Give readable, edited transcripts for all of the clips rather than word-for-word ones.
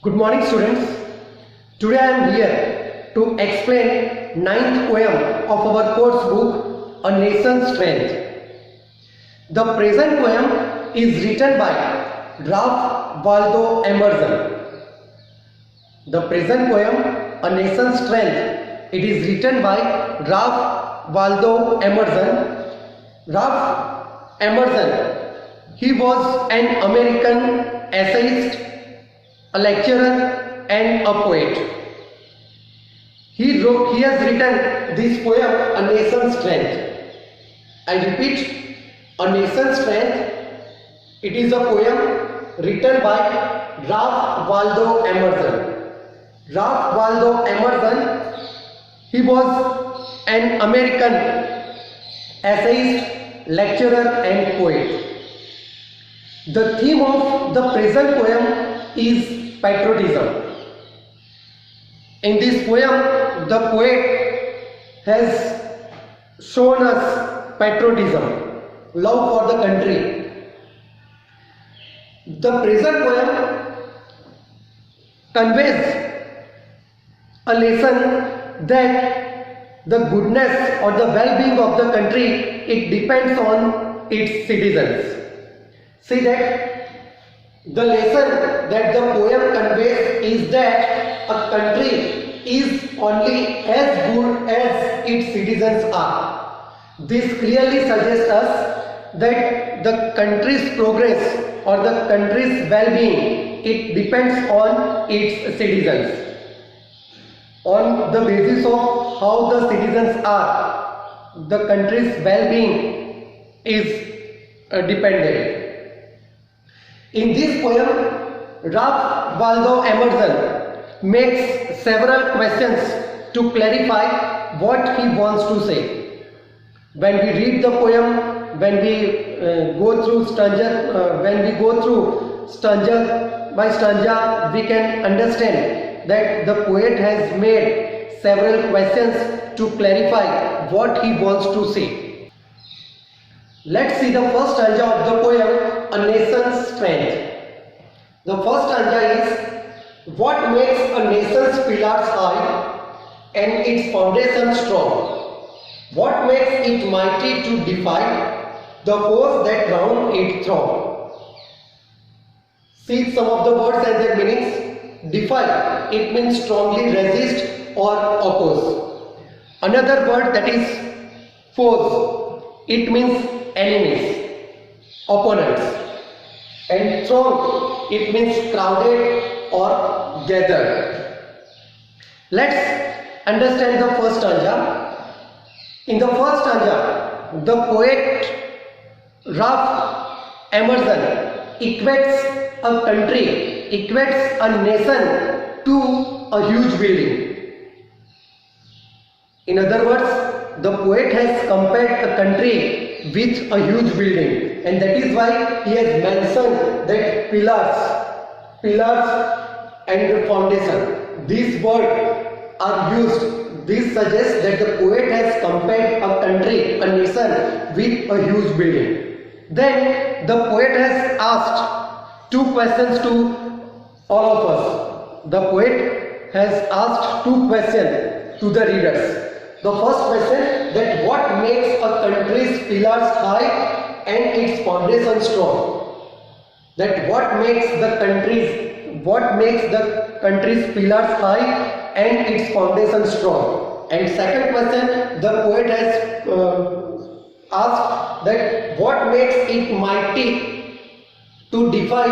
Good morning students. Today I am here to explain ninth poem of our course book A Nation's Strength. The present poem is written by Ralph Waldo Emerson. The present poem A Nation's Strength, it is written by Ralph Waldo Emerson. Ralph Emerson, he was an American essayist, a lecturer and a poet. He has written this poem A Nation's Strength. I repeat, A Nation's Strength. It is a poem written by Ralph Waldo Emerson. Ralph Waldo Emerson, he was an American essayist, lecturer and poet. The theme of the present poem is patriotism. In this poem, the poet has shown us patriotism, love for the country. The present poem conveys a lesson that the goodness or the well-being of the country, it depends on its citizens. See that the lesson that the poem conveys is that a country is only as good as its citizens are. This clearly suggests us that the country's progress or the country's well-being, it depends on its citizens. On the basis of how the citizens are, the country's well-being is dependent. In this poem, Ralph Waldo Emerson makes several questions to clarify what he wants to say. When we read the poem, when we go through stanza by stanza, we can understand that the poet has made several questions to clarify what he wants to say. Let's see the first stanza of the poem, A Nation's Strength. The first stanza is, what makes a nation's pillars high and its foundation strong? What makes it mighty to defy the foes that round it throng? See some of the words and their meanings. Defy, it means strongly resist or oppose. Another word, that is foes, it means enemies, opponents. And throng, it means crowded or gathered. Let's understand the first stanza. In the first stanza, the poet Ralph Emerson equates a country, equates a nation to a huge building. In other words, the poet has compared a country with a huge building, and that is why he has mentioned that pillars and foundation. These words are used. This suggests that the poet has compared a country, a nation, with a huge building. Then the poet has asked two questions to all of us. The poet has asked two questions to the readers. The first question, that what makes a country's pillars high and its foundation strong? That what makes the country's pillars high and its foundation strong? And second question, the poet has asked that what makes it mighty to defy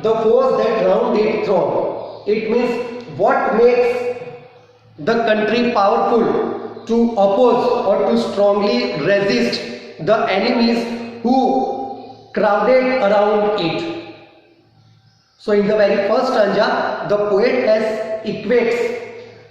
the foes that round it throng? It means what makes the country powerful to oppose or to strongly resist the enemies who crowded around it. So in the very first stanza, the poet equates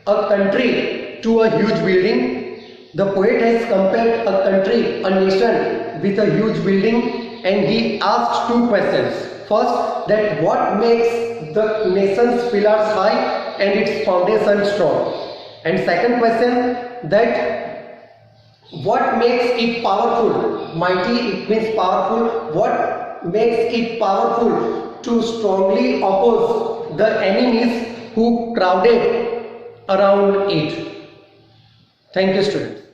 a country to a huge building. The poet has compared a country, a nation, with a huge building, and he asked two questions. First, that what makes the nation's pillars high and its foundation strong? And second question, that what makes it powerful? Mighty, it means powerful. What makes it powerful to strongly oppose the enemies who crowded around it. Thank you, students.